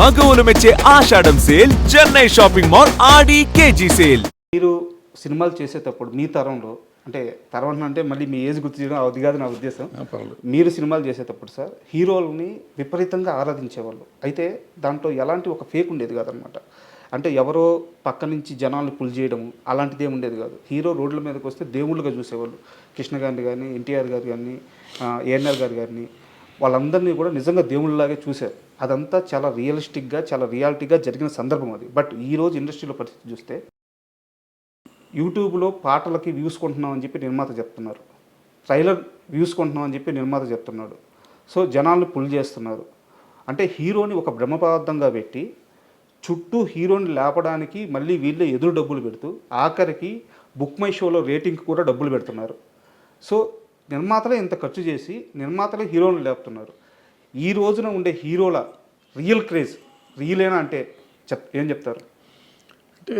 మగవులు మెచ్చే ఆషాఢం sale Chennai shopping mall ఆడి KG sale. మీరు సినిమాలు చేసేటప్పుడు మీ తరంలో అంటే తరం అంటే మళ్ళీ మీ ఏజ్ గుర్తు చేయడం అది కాదు నా ఉద్దేశం. మీరు సినిమాలు చేసేటప్పుడు సార్ హీరోలని విపరీతంగా ఆరాధించేవాళ్ళు. అయితే దాంట్లో ఎలాంటి ఒక ఫేక్ ఉండేది కాదనమాట. అంటే ఎవరో పక్క నుంచి జనాలను పుల్ చేయడము అలాంటిది ఏమి ఉండేది కాదు. హీరో రోడ్ల మీదకి వస్తే దేవుళ్ళుగా చూసేవాళ్ళు. కృష్ణ గారిని కానీ, ఎన్టీఆర్ గారు కానీ, ఏఎన్ఆర్ గారు కానీ వాళ్ళందరినీ కూడా నిజంగా దేవుళ్ళలాగే చూశారు. అదంతా చాలా రియలిస్టిక్గా, చాలా రియాలిటీగా జరిగిన సందర్భం అది. బట్ ఈరోజు ఇండస్ట్రీలో పరిస్థితి చూస్తే యూట్యూబ్లో పాటలకి వ్యూస్ కొంటున్నామని చెప్పి నిర్మాత చెప్తున్నారు, ట్రైలర్ వ్యూస్ కొంటున్నామని చెప్పి నిర్మాత చెప్తున్నాడు. సో జనాల్ని పుల్ చేస్తున్నారు. అంటే హీరోని ఒక బ్రహ్మపదార్థంగా పెట్టి చుట్టూ హీరోని లేపడానికి మళ్ళీ వీళ్ళే ఎదురు డబ్బులు పెడుతూ ఆఖరికి బుక్ మై షోలో రేటింగ్కి కూడా డబ్బులు పెడుతున్నారు. సో నిర్మాతలే ఇంత ఖర్చు చేసి నిర్మాతలే హీరోని లేపుతున్నారు. ఈ రోజున ఉండే హీరోల రియల్ క్రేజ్ రియలేనా అంటే ఏం చెప్తారు? అంటే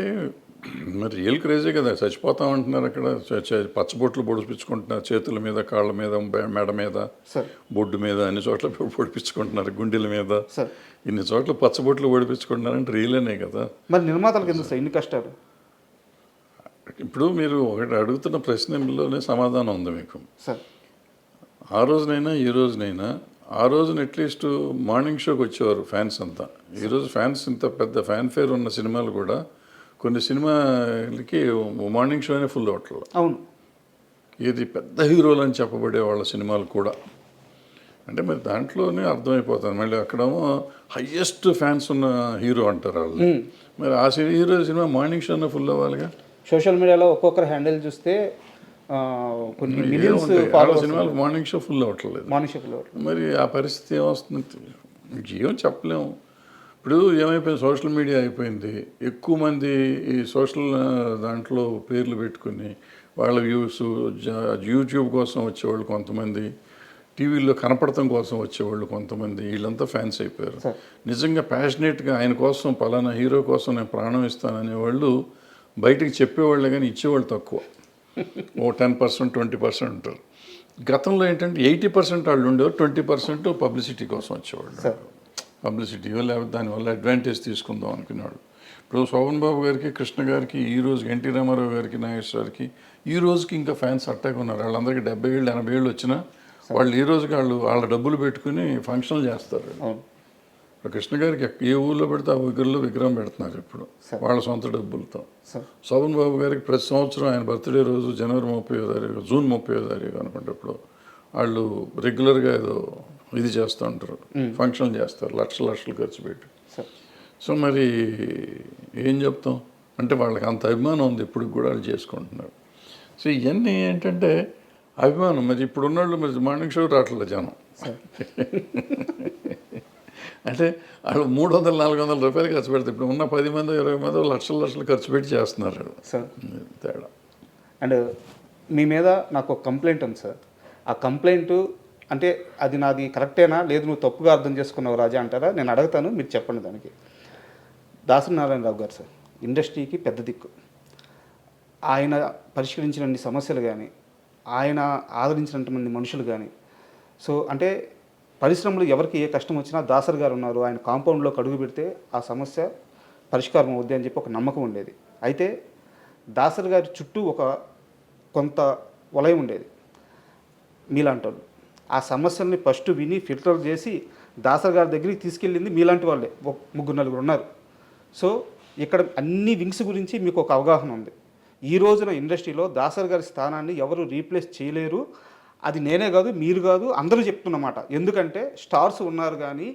మరి రియల్ క్రేజే కదా, చచ్చిపోతామంటున్నారు అక్కడ. పచ్చబొట్లు పొడిపించుకుంటున్నారు చేతుల మీద, కాళ్ళ మీద, మెడ మీద, బొడ్డు మీద, అన్ని చోట్ల పొడిపించుకుంటున్నారు, గుండెల మీద, ఇన్ని చోట్ల పచ్చబొట్లు పొడిపించుకుంటున్నారంటే రియలేనే కదా. మరి నిర్మాతలకు ఎందుకు సార్ ఇన్ని కష్టాలు? ఇప్పుడు మీరు ఒకటి అడుగుతున్న ప్రశ్నలోనే సమాధానం ఉంది మీకు. ఆ రోజునైనా ఈ రోజునైనా, ఆ రోజున అట్లీస్ట్ మార్నింగ్ షోకి వచ్చేవారు ఫ్యాన్స్ అంతా. ఈరోజు ఫ్యాన్స్ ఇంత పెద్ద ఫ్యాన్ ఫేర్ ఉన్న సినిమాలు కూడా కొన్ని సినిమాలకి మార్నింగ్ షోనే ఫుల్ అవట్లేదు. అవును, ఇది పెద్ద హీరోలు అని చెప్పబడే వాళ్ళ సినిమాలు కూడా. అంటే మరి దాంట్లోనే అర్థమైపోతుంది. మళ్ళీ అక్కడేమో హయ్యెస్ట్ ఫ్యాన్స్ ఉన్న హీరో అంటారు వాళ్ళు. మరి ఆ హీరో సినిమా మార్నింగ్ షోనే ఫుల్ అవ్వాలిగా. సోషల్ మీడియాలో ఒక్కొక్కరు హ్యాండిల్ చూస్తే కొన్ని మిలియన్స్ సినిమాలు మార్నింగ్ షో ఫుల్ అవ్వట్లేదు. మరి ఆ పరిస్థితి ఏమొస్తుంది ఏం చెప్పలేము. ఇప్పుడు ఏమైపోయింది, సోషల్ మీడియా అయిపోయింది. ఎక్కువ మంది ఈ సోషల్ దాంట్లో పేర్లు పెట్టుకుని వాళ్ళ వ్యూస్, యూట్యూబ్ కోసం వచ్చేవాళ్ళు కొంతమంది, టీవీలో కనపడటం కోసం వచ్చేవాళ్ళు కొంతమంది, వీళ్ళంతా ఫ్యాన్స్ అయిపోయారు. నిజంగా ప్యాషనేట్గా ఆయన కోసం, పలానా హీరో కోసం నేను ప్రాణం ఇస్తాననేవాళ్ళు బయటకు చెప్పేవాళ్ళే కానీ ఇచ్చేవాళ్ళు తక్కువ. 10%, 20% ఉంటారు. గతంలో ఏంటంటే 80% వాళ్ళు ఉండేవారు, 20% పబ్లిసిటీ కోసం వచ్చేవాళ్ళు. పబ్లిసిటీ లేకపోతే దానివల్ల అడ్వాంటేజ్ తీసుకుందాం అనుకునేవాడు. ఇప్పుడు శోభన్ బాబు గారికి, కృష్ణ గారికి, ఈ రోజుకి ఎన్టీ రామారావు గారికి, నాగేశ్వరకి ఈ రోజుకి ఇంకా ఫ్యాన్స్ అట్టాగా ఉన్నారు. వాళ్ళందరికీ 70 ఏళ్ళు 80 ఏళ్ళు వచ్చినా వాళ్ళు ఈ రోజుకి వాళ్ళ డబ్బులు పెట్టుకుని ఫంక్షన్లు చేస్తారు. కృష్ణ గారికి ఏ ఊళ్ళో పెడితే ఆ ఊరిలో విగ్రహం పెడుతున్నారు ఇప్పుడు వాళ్ళ సొంత డబ్బులతో. శోభన్ బాబు గారికి ప్రతి సంవత్సరం ఆయన బర్త్డే రోజు జనవరి 30వ తారీఖు, జూన్ 30వ తారీఖు అనుకుంటప్పుడు వాళ్ళు రెగ్యులర్గా ఏదో ఇది చేస్తూ ఉంటారు, ఫంక్షన్లు చేస్తారు, లక్షలు ఖర్చు పెట్టి. సో మరి ఏం చెప్తాం అంటే వాళ్ళకి అంత అభిమానం ఉంది, ఇప్పుడు కూడా వాళ్ళు చేసుకుంటున్నారు. సో ఇవన్నీ ఏంటంటే అభిమానం. మరి ఇప్పుడు ఉన్నవాళ్ళు మరి మార్నింగ్ షో రావట్లేదు జనం. అంటే వాళ్ళు 300-400 రూపాయలు ఖర్చు పెడతారు. ఇప్పుడు ఉన్న 10 మంది 20 మంది లక్షలు ఖర్చు పెట్టి చేస్తున్నారు సార్. తేడా. అండ్ మీ మీద నాకు ఒక కంప్లైంట్ ఉంది సార్. ఆ కంప్లైంట్ అంటే అది నాది కరెక్టేనా, లేదు నువ్వు తప్పుగా అర్థం చేసుకున్నావు రాజా అంటారా? నేను అడుగుతాను, మీరు చెప్పండి దానికి. దాసరి నారాయణరావు గారు సార్ ఇండస్ట్రీకి పెద్ద దిక్కు. ఆయన పరిష్కరించినన్ని సమస్యలు కానీ, ఆయన ఆదరించినటువంటి మనుషులు కానీ, సో అంటే పరిశ్రమలు ఎవరికి ఏ కష్టం వచ్చినా దాసరి గారు ఉన్నారు, ఆయన కాంపౌండ్లోకి అడుగు పెడితే ఆ సమస్య పరిష్కారం అవుద్ది అని చెప్పి ఒక నమ్మకం ఉండేది. అయితే దాసరి గారి చుట్టూ ఒక కొంత వలయం ఉండేది మీలాంటి వాళ్ళు. ఆ సమస్యల్ని ఫస్ట్ విని ఫిల్టర్ చేసి దాసరి గారి దగ్గరికి తీసుకెళ్ళింది మీలాంటి వాళ్ళే, 3-4 ఉన్నారు. సో ఇక్కడ అన్ని వింగ్స్ గురించి మీకు ఒక అవగాహన ఉంది. ఈ రోజున ఇండస్ట్రీలో దాసరి గారి స్థానాన్ని ఎవరు రీప్లేస్ చేయలేరు. అది నేనే కాదు, మీరు కాదు, అందరూ చెప్తున్నమాట. ఎందుకంటే స్టార్స్ ఉన్నారు కానీ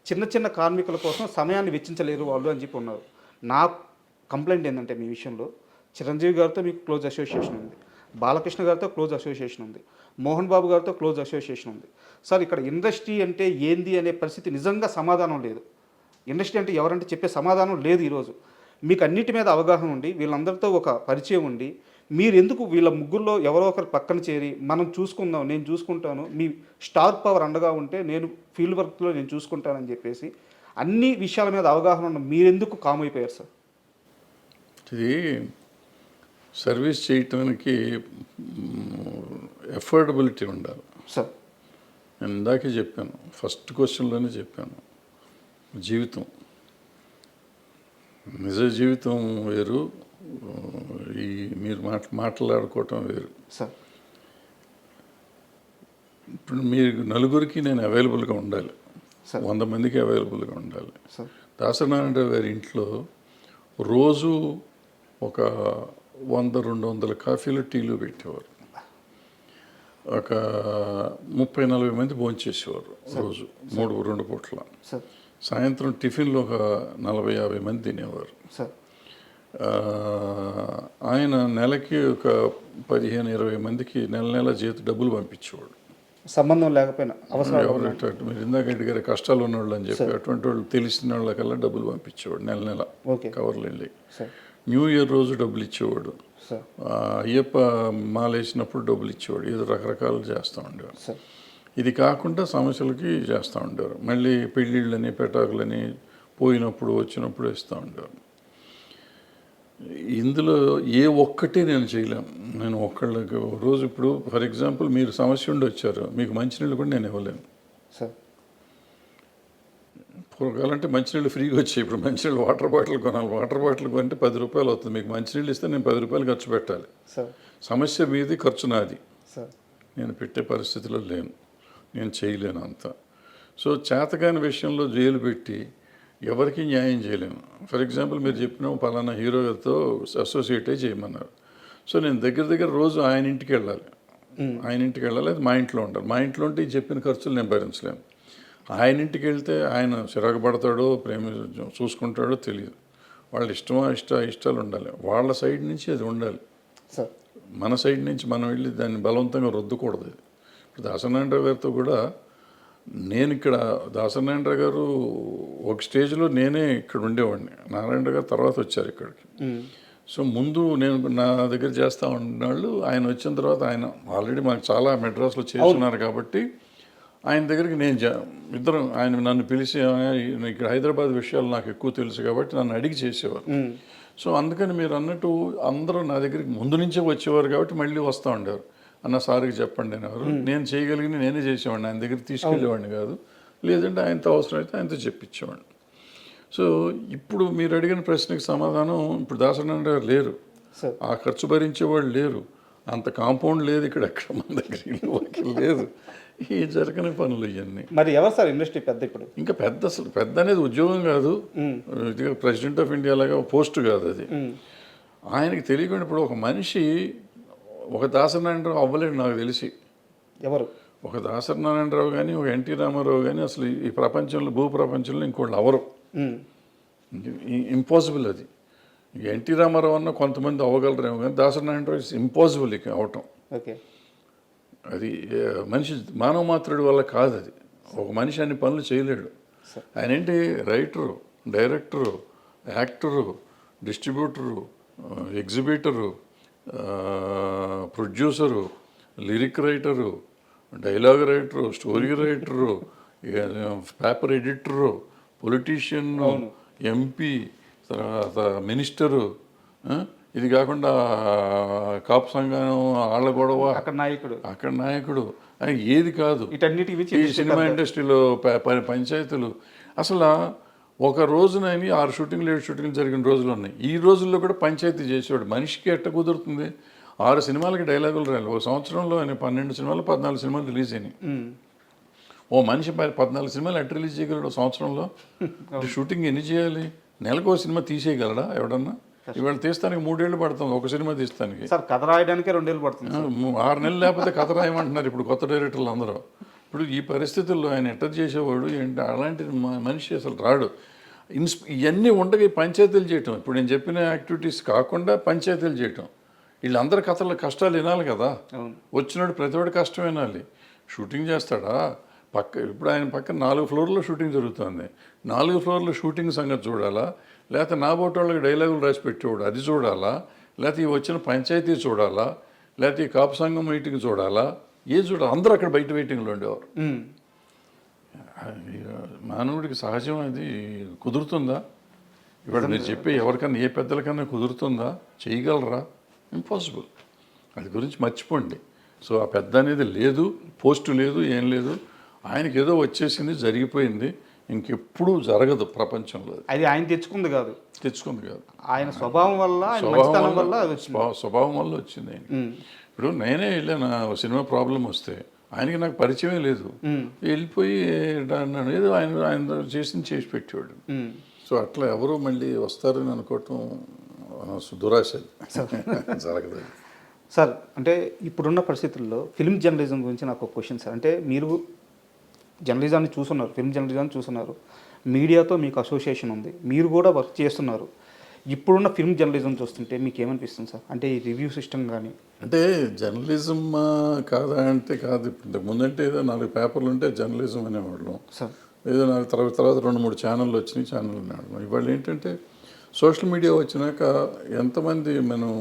చిన్న చిన్న కార్మికుల కోసం సమయాన్ని వెచ్చించలేరు వాళ్ళు అని చెప్పి ఉన్నారు. నా కంప్లైంట్ ఏంటంటే మీ విషయంలో చిరంజీవి గారితో మీకు క్లోజ్ అసోసియేషన్ ఉంది, బాలకృష్ణ గారితో క్లోజ్ అసోసియేషన్ ఉంది, మోహన్ బాబు గారితో క్లోజ్ అసోసియేషన్ ఉంది. సార్ ఇక్కడ ఇండస్ట్రీ అంటే ఏంది అనే పరిస్థితి నిజంగా సమాధానం లేదు. ఇండస్ట్రీ అంటే ఎవరంటే చెప్పే సమాధానం లేదు. ఈరోజు మీకు అన్నిటి మీద అవగాహన ఉండి వీళ్ళందరితో ఒక పరిచయం ఉండి మీరు ఎందుకు వీళ్ళ ముగ్గురులో ఎవరో ఒకరు పక్కన చేరి మనం చూసుకుందాం, నేను చూసుకుంటాను, మీ స్టార్ పవర్ అండగా ఉంటే నేను ఫీల్డ్ వర్క్లో నేను చూసుకుంటానని చెప్పేసి అన్ని విషయాల మీద అవగాహన ఉన్న మీరెందుకు కామ్ అయిపోయారు సార్? ఇది సర్వీస్ చేయటానికి ఎఫోర్డబిలిటీ ఉండాలి సార్. నేను ఇందాకే చెప్పాను, ఫస్ట్ క్వశ్చన్లోనే చెప్పాను, జీవితం నిజ జీవితం వేరు, ఈ మీరు మాట్లాడుకోవటం వేరు. సార్ ఇప్పుడు మీరు నలుగురికి నేను అవైలబుల్గా ఉండాలి, సార్ 100 మందికి అవైలబుల్గా ఉండాలి. సార్ దాసనారాయణరావు గారి ఇంట్లో రోజు ఒక 100-200 కాఫీలు టీలు పెట్టేవారు. ఒక 30-40 మంది భోంచేసేవారు రోజు, 2 పూట్ల. సార్ సాయంత్రం టిఫిన్లో ఒక 40-50 మంది తినేవారు. సార్ ఆయన నెలకి ఒక 15-20 మందికి నెల డబ్బులు పంపించేవాడు. సంబంధం లేకపోయినా అవసరం ఎవరు మీరు ఇందాక అడిగారు కష్టాలు ఉన్నవాళ్ళు అని చెప్పి, అటువంటి వాళ్ళు తెలిసిన వాళ్ళకల్లా డబ్బులు పంపించేవాడు నెల ఓకే కవర్లు వెళ్ళి. సార్ న్యూ ఇయర్ రోజు డబ్బులు ఇచ్చేవాడు. సార్ అయ్యప్ప మాలేసినప్పుడు డబ్బులు ఇచ్చేవాడు. ఏదో రకరకాలు చేస్తూ ఉండేవారు. సార్ ఇది కాకుండా సమస్యలకి చేస్తూ ఉండేవారు. మళ్ళీ పెళ్ళిళ్ళని పెటాకులని పోయినప్పుడు వచ్చినప్పుడు ఇస్తూ ఉండేవారు. ఇందులో ఏ ఒక్కటి నేను చేయలేను. నేను ఒక్కళ్ళకి రోజు ఇప్పుడు ఫర్ ఎగ్జాంపుల్ మీరు సమస్య ఉండి వచ్చారు, మీకు మంచినీళ్ళు కూడా నేను ఇవ్వలేను. సార్ పూర్వకాలంటే మంచినీళ్ళు ఫ్రీగా వచ్చాయి. ఇప్పుడు మంచినీళ్ళు వాటర్ బాటిల్ కొనాలి. వాటర్ బాటిల్ కొంటే 10 రూపాయలు అవుతుంది. మీకు మంచినీళ్ళు ఇస్తే నేను 10 రూపాయలు ఖర్చు పెట్టాలి. సార్ సమస్య మీది, ఖర్చు నాది. సార్ నేను పెట్టే పరిస్థితిలో లేను, నేను చేయలేను అంత. సో చేతకాని విషయంలో జైలు పెట్టి ఎవరికి న్యాయం చేయలేను. ఫర్ ఎగ్జాంపుల్ మీరు చెప్పిన పలానా హీరో గారితో అసోసియేటే చేయమన్నారు. సో నేను దగ్గర రోజు ఆయన ఇంటికి వెళ్ళాలి. అది మా ఇంట్లో ఉండాలి. మా ఇంట్లో ఉంటే ఈ చెప్పిన ఖర్చులు నేను భరించలేను. ఆయన ఇంటికి వెళ్తే ఆయన చిరాకు పడతాడో ప్రేమ చూసుకుంటాడో తెలియదు. వాళ్ళ ఇష్టాలు ఉండాలి. వాళ్ళ సైడ్ నుంచి అది ఉండాలి. సార్ మన సైడ్ నుంచి మనం వెళ్ళి దాన్ని బలవంతంగా రుద్దకూడదు. ఇప్పుడు దాసనారాయణరావు గారితో కూడా నేను ఇక్కడ దాసనారాయణరావు గారు ఒక స్టేజ్లో నేనే ఇక్కడ ఉండేవాడిని. నారాయణరావు గారు తర్వాత వచ్చారు ఇక్కడికి. సో ముందు నేను నా దగ్గర చేస్తూ ఉన్నవాళ్ళు ఆయన వచ్చిన తర్వాత ఆయన ఆల్రెడీ మాకు చాలా మెడ్రాస్లో చేస్తున్నారు కాబట్టి ఆయన దగ్గరికి నేను ఇద్దరం ఆయన నన్ను పిలిచి ఇక్కడ హైదరాబాద్ విషయాలు నాకు ఎక్కువ తెలుసు కాబట్టి నన్ను అడిగి చేసేవారు. సో అందుకని మీరు అన్నట్టు అందరూ నా దగ్గరికి ముందు నుంచే వచ్చేవారు కాబట్టి మళ్ళీ వస్తూ ఉండేవారు. అన్న సార్కి చెప్పండి అనేవారు. నేను చేయగలిగిన నేనే చేసేవాడిని, ఆయన దగ్గరికి తీసుకెళ్ళేవాడిని కాదు. లేదంటే ఆయనతో అవసరమైతే ఆయనతో చెప్పించేవాడిని. సో ఇప్పుడు మీరు అడిగిన ప్రశ్నకి సమాధానం, ఇప్పుడు దాసనారాయణ గారు లేరు, ఆ ఖర్చు భరించేవాళ్ళు లేరు, అంత కాంపౌండ్ లేదు ఇక్కడ, ఎక్కడ మన దగ్గర లేదు. ఈ జరగని పనులు ఇవన్నీ. మరి ఎవరు సార్ ఇండస్ట్రీ పెద్ద ఇప్పుడు? ఇంకా అసలు పెద్ద అనేది ఉద్యోగం కాదు, ఇది ప్రెసిడెంట్ ఆఫ్ ఇండియా లాగా పోస్ట్ కాదు అది. ఆయనకి తెలియకుండా ఇప్పుడు ఒక మనిషి ఒక దాసనారాయణరావు అవ్వలేడు నాకు తెలిసి. ఎవరు? ఒక దాసనారాయణరావు కానీ ఒక ఎన్టీ రామారావు కానీ అసలు ఈ ప్రపంచంలో భూప్రపంచంలో ఇంకోళ్ళు అవరు. ఇంపాసిబుల్ అది. ఎన్టీ రామారావు అన్న కొంతమంది అవ్వగలరేమో కానీ దాసనారాయణరావు ఇట్స్ ఇంపాసిబుల్ ఇక అవటం. ఓకే అది మనిషి మానవ మాత్రుడి వల్ల కాదు. అది ఒక మనిషి అన్ని పనులు చేయలేడు. ఆయన ఏంటి writer, director, actor, distributor, exhibitor, producer, lyric writer, dialogue writer, story writer, paper editor, politician, MP, తర్వాత మినిస్టరు, ఇది కాకుండా కాపు సంఘం ఆళ్ళ గొడవ, అక్కడ నాయకుడు ఏది కాదు. ఈ సినిమా ఇండస్ట్రీలో పంచాయతీలు అసలు ఒక రోజునని 6 షూటింగ్లు 7 షూటింగ్లు జరిగిన రోజులు ఉన్నాయి. ఈ రోజుల్లో కూడా పంచాయతీ చేసేవాడు. మనిషికి ఎట్ట కుదురుతుంది? 6 సినిమాలకి డైలాగులు రాయాలి. ఒక సంవత్సరంలో ఆయన 12 సినిమాలు 14 సినిమాలు రిలీజ్ అయినాయి. ఓ మనిషి 14 సినిమాలు ఎట్ట రిలీజ్ చేయగలడు సంవత్సరంలో? షూటింగ్ ఎన్ని చేయాలి? నెలకు ఒక సినిమా తీసేయగలడా ఎవడన్నా? ఇవాళ తీస్తానికి 3 ఏళ్ళు పడుతుంది ఒక సినిమా తీస్తానికి. సార్ కథ రాయడానికే 2 ఏళ్ళు పడుతుంది. 6 నెలలు లేకపోతే కథ రాయమంటున్నారు ఇప్పుడు కొత్త డైరెక్టర్లు అందరూ. ఇప్పుడు ఈ పరిస్థితుల్లో ఆయన ఎట్ట చేసేవాడు ఏంటి? అలాంటి మనిషి అసలు రాడు. ఇవన్నీ ఉండగా పంచాయతీలు చేయటం, ఇప్పుడు నేను చెప్పిన యాక్టివిటీస్ కాకుండా పంచాయతీలు చేయటం, వీళ్ళందరి కష్టాలు వినాలి కదా. వచ్చినాడు ప్రతివాడు కష్టం వినాలి. షూటింగ్ చేస్తాడా? ఇప్పుడు ఆయన పక్కన 4 ఫ్లోర్లో షూటింగ్ జరుగుతుంది. 4 ఫ్లోర్లో షూటింగ్ సంగతి చూడాలా? లేకపోతే నా బోటి వాళ్ళకి డైలాగులు రాసి పెట్టేవాడు అది చూడాలా? లేకపోతే ఈ వచ్చిన పంచాయతీ చూడాలా? లేకపోతే ఈ కాపు సంఘం మీటింగ్ చూడాలా? ఏది చూడాలి? అందరూ అక్కడ బయట వెయిటింగ్లో ఉండేవారు. మానవుడికి సహజం అది కుదురుతుందా? ఇప్పుడు మీరు చెప్పే ఎవరికన్నా ఏ పెద్దలకన్నా కుదురుతుందా? చేయగలరా? ఇంపాసిబుల్. అది గురించి మర్చిపోండి. సో ఆ పెద్ద అనేది లేదు, పోస్టు లేదు, ఏం లేదు. ఆయనకి ఏదో వచ్చేసింది, జరిగిపోయింది. ఇంకెప్పుడు జరగదు ప్రపంచంలో. అది ఆయన తెచ్చుకుంది కాదు, తెచ్చుకుంది కాదు, ఆయన స్వభావం వల్ల, ఆయన మంచితనం వల్ల అది వచ్చింది. స్వభావం వల్ల వచ్చింది ఆయన. ఇప్పుడు నేనే వెళ్ళాను, సినిమా ప్రాబ్లం వస్తే ఆయనకి నాకు పరిచయమే లేదు, వెళ్ళిపోయి అన్నాడు, ఏదో ఆయన చేసి పెట్టేవాడు. సో అట్లా ఎవరు మళ్ళీ వస్తారని అనుకోవటం దురాశ, జరగదు. సార్ అంటే ఇప్పుడున్న పరిస్థితుల్లో ఫిల్మ్ జర్నలిజం గురించి నాకు ఒక క్వశ్చన్ సార్. అంటే మీరు జర్నలిజాన్ని చూస్తున్నారు, ఫిల్మ్ జర్నలిజాన్ని చూస్తున్నారు, మీడియాతో మీకు అసోసియేషన్ ఉంది, మీరు కూడా వర్క్ చేస్తున్నారు. ఇప్పుడున్న ఫిల్మ్ జర్నలిజం చూస్తుంటే మీకు ఏమనిపిస్తుంది సార్? అంటే ఈ రివ్యూ సిస్టమ్ కానీ, అంటే జర్నలిజం కాదా అంటే కాదు. ఇప్పుడు ముందంటే ఏదో 4 పేపర్లు ఉంటే జర్నలిజం అనేవాళ్ళం సార్. ఏదో 4 తర్వాత 2-3 ఛానళ్ళు వచ్చినాయి, ఛానల్ అనేవాళ్ళం. ఇవాళ ఏంటంటే సోషల్ మీడియా వచ్చినాక ఎంతమంది మనం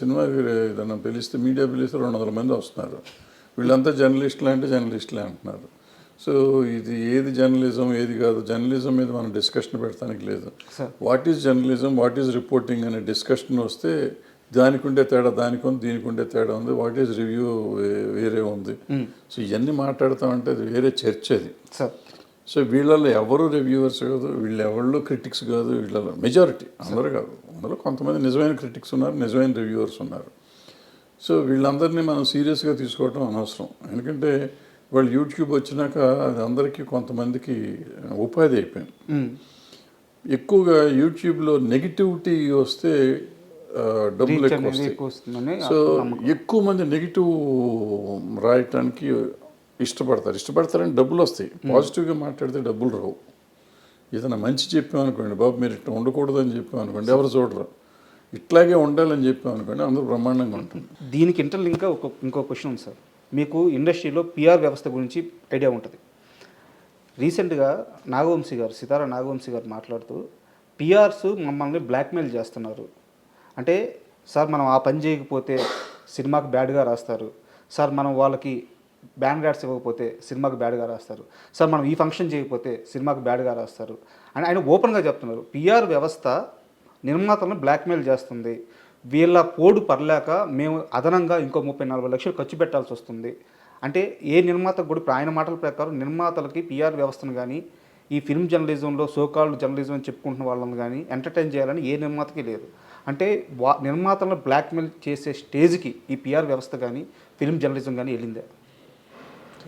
సినిమా ఏదైనా పిలిస్తే, మీడియా పిలిస్తే 200 మంది వస్తున్నారు. వీళ్ళంతా జర్నలిస్టులే అంటే జర్నలిస్టులే అంటున్నారు. సో ఇది ఏది జర్నలిజం ఏది కాదు, జర్నలిజం మీద మనం డిస్కషన్ పెడతానికి లేదు. What is journalism, what is reporting అనే డిస్కషన్ వస్తే దానికి ఉండే తేడా దానికి ఉంది, దీనికి ఉండే తేడా ఉంది, వాట్ ఈజ్ రివ్యూ వేరే ఉంది. సో ఇవన్నీ మాట్లాడుతామంటే అది వేరే చర్చ అది. సో వీళ్ళల్లో ఎవరు రివ్యూవర్స్ కాదు, వీళ్ళు ఎవరు క్రిటిక్స్ కాదు, వీళ్ళలో మెజారిటీ, అందరూ కాదు, అందులో కొంతమంది నిజమైన క్రిటిక్స్ ఉన్నారు, నిజమైన రివ్యూవర్స్ ఉన్నారు. సో వీళ్ళందరినీ మనం సీరియస్గా తీసుకోవటం అనవసరం. ఎందుకంటే వాళ్ళు యూట్యూబ్ వచ్చినాక అది అందరికీ కొంతమందికి ఉపాధి అయిపోయింది. ఎక్కువగా యూట్యూబ్లో నెగిటివిటీ వస్తే డబ్బులు ఎక్కువ వస్తాయి. సో ఎక్కువ మంది నెగిటివ్ రాయటానికి ఇష్టపడతారని డబ్బులు వస్తాయి. పాజిటివ్గా మాట్లాడితే డబ్బులు రావు. ఏదైనా మంచి చెప్పామనుకోండి, బాబు మీరు ఇట్లా ఉండకూడదు అని చెప్పామనుకోండి, ఎవరు చూడరు. ఇట్లాగే ఉండాలని చెప్పామనుకోండి, అందరూ బ్రహ్మాండంగా ఉంటుంది. దీనికి ఇంటర్లింక్గా ఇంకో క్వశ్చన్ ఉంది సార్. మీకు ఇండస్ట్రీలో పిఆర్ వ్యవస్థ గురించి ఐడియా ఉంటుంది. రీసెంట్గా సితారా నాగవంశీ గారు మాట్లాడుతూ పిఆర్స్ మమ్మల్ని బ్లాక్మెయిల్ చేస్తున్నారు. అంటే సార్ మనం ఆ పని చేయకపోతే సినిమాకి బ్యాడ్గా రాస్తారు, సార్ మనం వాళ్ళకి బ్యాన్ ర్యాట్స్ ఇవ్వకపోతే సినిమాకి బ్యాడ్గా రాస్తారు, సార్ మనం ఈ ఫంక్షన్ చేయకపోతే సినిమాకి బ్యాడ్గా రాస్తారు అని ఆయన ఓపెన్గా చెప్తున్నారు. పిఆర్ వ్యవస్థ నిర్మాతలను బ్లాక్మెయిల్ చేస్తుంది, వీళ్ళ పోడు పర్లేక మేము అదనంగా ఇంకో 30-40 లక్షలు ఖర్చు పెట్టాల్సి వస్తుంది. అంటే ఏ నిర్మాతకు కూడా ఇప్పుడు ఆయన మాటల ప్రకారం నిర్మాతలకి పిఆర్ వ్యవస్థను కానీ, ఈ ఫిల్మ్ జర్నలిజంలో సోకాల్డ్ జర్నలిజం అని చెప్పుకుంటున్న వాళ్ళని కానీ ఎంటర్టైన్ చేయాలని ఏ నిర్మాతకి లేదు. అంటే నిర్మాతలను బ్లాక్మెయిల్ చేసే స్టేజ్కి ఈ పిఆర్ వ్యవస్థ కానీ ఫిల్మ్ జర్నలిజం కానీ వెళ్ళిందే?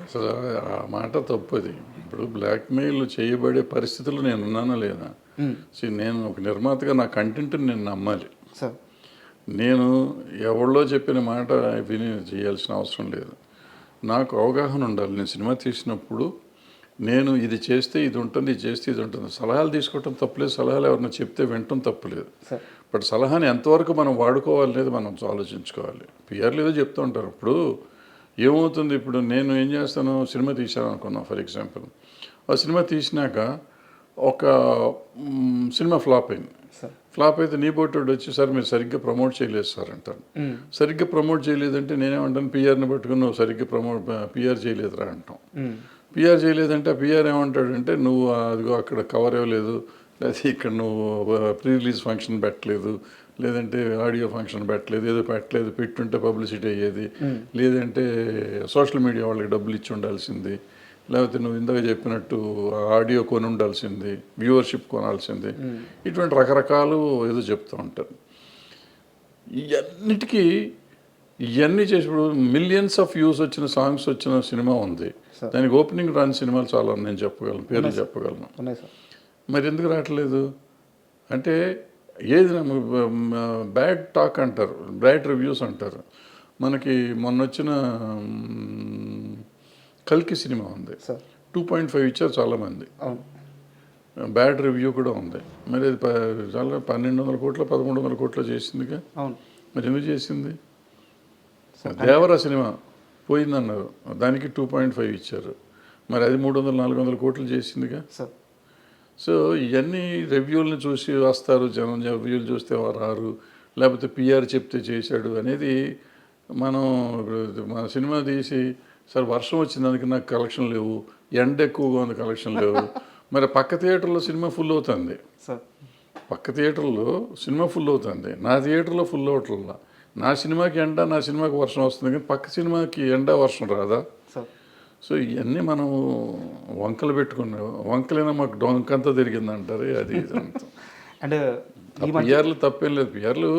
అసలు ఆ మాట తప్పది. ఇప్పుడు బ్లాక్మెయిల్ చేయబడే పరిస్థితులు నేను ఉన్నానా లేదా? నేను ఒక నిర్మాతగా నా కంటెంట్ని నేను నమ్మాలి సార్. నేను ఎవరిలో చెప్పిన మాట విని చేయాల్సిన అవసరం లేదు. నాకు అవగాహన ఉండాలి. నేను సినిమా తీసినప్పుడు నేను ఇది చేస్తే ఇది ఉంటుంది, ఇది చేస్తే ఇది ఉంటుంది. సలహాలు తీసుకోవటం తప్పులేదు, సలహాలు ఎవరైనా చెప్తే వినటం తప్పులేదు. బట్ సలహాని ఎంతవరకు మనం వాడుకోవాలి అనేది మనం ఆలోచించుకోవాలి. పిఆర్లు ఏదో చెప్తూ ఉంటారు. ఇప్పుడు ఏమవుతుంది, ఇప్పుడు నేను ఏం చేస్తాను, సినిమా తీశాను అనుకున్నాను ఫర్ ఎగ్జాంపుల్. ఆ సినిమా తీసినాక ఒక సినిమా ఫ్లాప్ అయింది. ఫ్లాప్ అయితే నీ బోటోడు వచ్చి సార్ మీరు సరిగ్గా ప్రమోట్ చేయలేదు సార్ అంటాను. సరిగ్గా ప్రమోట్ చేయలేదంటే నేనేమంటాను, పిఆర్ని పట్టుకుని నువ్వు సరిగ్గా పిఆర్ చేయలేదురా అంటాం. పిఆర్ చేయలేదంటే ఆ పిఆర్ ఏమంటాడంటే నువ్వు అదిగో అక్కడ కవర్ ఇవ్వలేదు, లేదా ఇక్కడ నువ్వు ప్రీ రిలీజ్ ఫంక్షన్ పెట్టలేదు, లేదంటే ఆడియో ఫంక్షన్ పెట్టలేదు, ఏదో పెట్టలేదు, పెట్టుంటే పబ్లిసిటీ అయ్యేది, లేదంటే సోషల్ మీడియా వాళ్ళకి డబ్బులు ఇచ్చి ఉండాల్సింది, లేకపోతే నువ్వు ఇందాక చెప్పినట్టు ఆడియో కొని ఉండాల్సింది, వ్యూవర్షిప్ కొనాల్సింది, ఇటువంటి రకరకాలు ఏదో చెప్తూ ఉంటారు. ఇవన్నీ చేసినప్పుడు మిలియన్స్ ఆఫ్ వ్యూస్ వచ్చిన సాంగ్స్ వచ్చిన సినిమా ఉంది, దానికి ఓపెనింగ్ రాని సినిమాలు చాలా నేను చెప్పగలను, పేర్లు చెప్పగలను. మరి ఎందుకు రావట్లేదు అంటే ఏది బ్యాడ్ టాక్ అంటారు, బ్యాడ్ రివ్యూస్ అంటారు. మనకి మొన్న వచ్చిన కల్కి సినిమా ఉంది, 2.5 ఇచ్చారు చాలామంది, బ్యాడ్ రివ్యూ కూడా ఉంది. మరి అది చాలా 1200 కోట్లు 1300 కోట్లు చేసిందిగా. మరి ఎందుకు చేసింది? దేవరా సినిమా పోయిందన్నారు, దానికి 2.5 ఇచ్చారు, మరి అది 300-400 కోట్లు చేసిందిగా. సో ఇవన్నీ రివ్యూలను చూసి వస్తారు జనం, రివ్యూలు చూస్తే రారు, లేకపోతే పిఆర్ చెప్తే చేశాడు అనేది. మనం మన సినిమా తీసి సార్ వర్షం వచ్చినందుకు నాకు కలెక్షన్ లేవు, ఎండ ఎక్కువగా ఉంది కలెక్షన్ లేవు, మరి పక్క థియేటర్లో సినిమా ఫుల్ అవుతుంది, పక్క థియేటర్లో సినిమా ఫుల్ అవుతుంది, నా థియేటర్లో ఫుల్ అవట్లా. నా సినిమాకి ఎండ, నా సినిమాకి వర్షం వస్తుంది, కానీ పక్క సినిమాకి ఎండ వర్షం రాదా? సో ఇవన్నీ మనం వంకలు పెట్టుకున్నాం, వంకలైనా మాకు డొంకంతా తిరిగింది అంటారు. అది ఇది అంతా. అండ్ పిఆర్లు తప్పేం లేదు. పిఆర్లు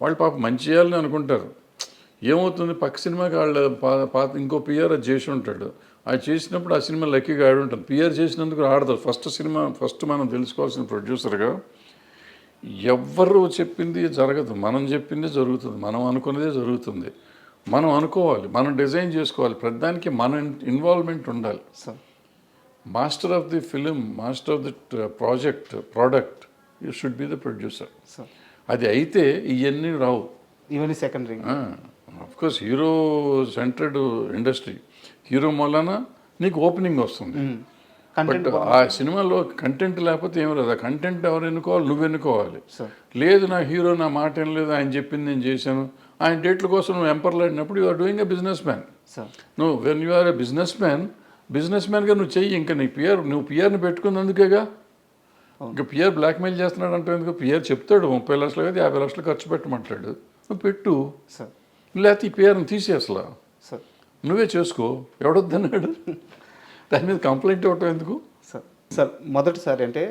వాళ్ళు పాప మంచి చేయాలని అనుకుంటారు. ఏమవుతుంది, పక్క సినిమాకి వాళ్ళ పాత ఇంకో పిఆర్ అది చేసి ఉంటాడు. అది చేసినప్పుడు ఆ సినిమా లక్కీగా ఆడి ఉంటుంది. పిఆర్ చేసినందుకు ఆడతారు. ఫస్ట్ మనం తెలుసుకోవాల్సిన ప్రొడ్యూసర్గా ఎవ్వరు చెప్పింది జరగదు, మనం చెప్పింది జరుగుతుంది, మనం అనుకున్నదే జరుగుతుంది. మనం అనుకోవాలి, మనం డిజైన్ చేసుకోవాలి, ప్రతిదానికి మన ఇన్వాల్వ్మెంట్ ఉండాలి. Sir master of the film, master of the product you should be the producer. Sir అది అయితే ఇవన్నీ రావు. ఇవన్నీ secondary. Course hero centred industry, hero మూలన నీకు ఓపెనింగ్ వస్తుంది. బట్ ఆ సినిమాలో కంటెంట్ లేకపోతే ఏమి రాదు. ఆ కంటెంట్ ఎవరు ఎన్నుకోవాలి, నువ్వు ఎన్నుకోవాలి. లేదు నా హీరో నా మాట ఏం లేదు, ఆయన చెప్పింది నేను చేశాను, ఆయన డేట్ల కోసం నువ్వు ఎంపర్లాడినప్పుడు you are doing a businessman. నువ్వు when you are a business మ్యాన్గా నువ్వు చెయ్యి. ఇంకా నీ నువ్వు పిఆర్ని పెట్టుకున్నందుకేగా. ఇంకా పిఆర్ బ్లాక్మెయిల్ చేస్తున్నాడు అంటే ఎందుకు? పిఆర్ చెప్తాడు 30 లక్షలు కదా 50 లక్షలు ఖర్చు పెట్టమంటాడు, నువ్వు పెట్టు. లేకపోతే ఈ పిఆర్ని తీసి అసలు నువ్వే చేసుకో, ఎవడొద్దన్నాడు? దాని మీద కంప్లైంట్ ఇవ్వటం ఎందుకు? సార్ మొదటిసారి అంటే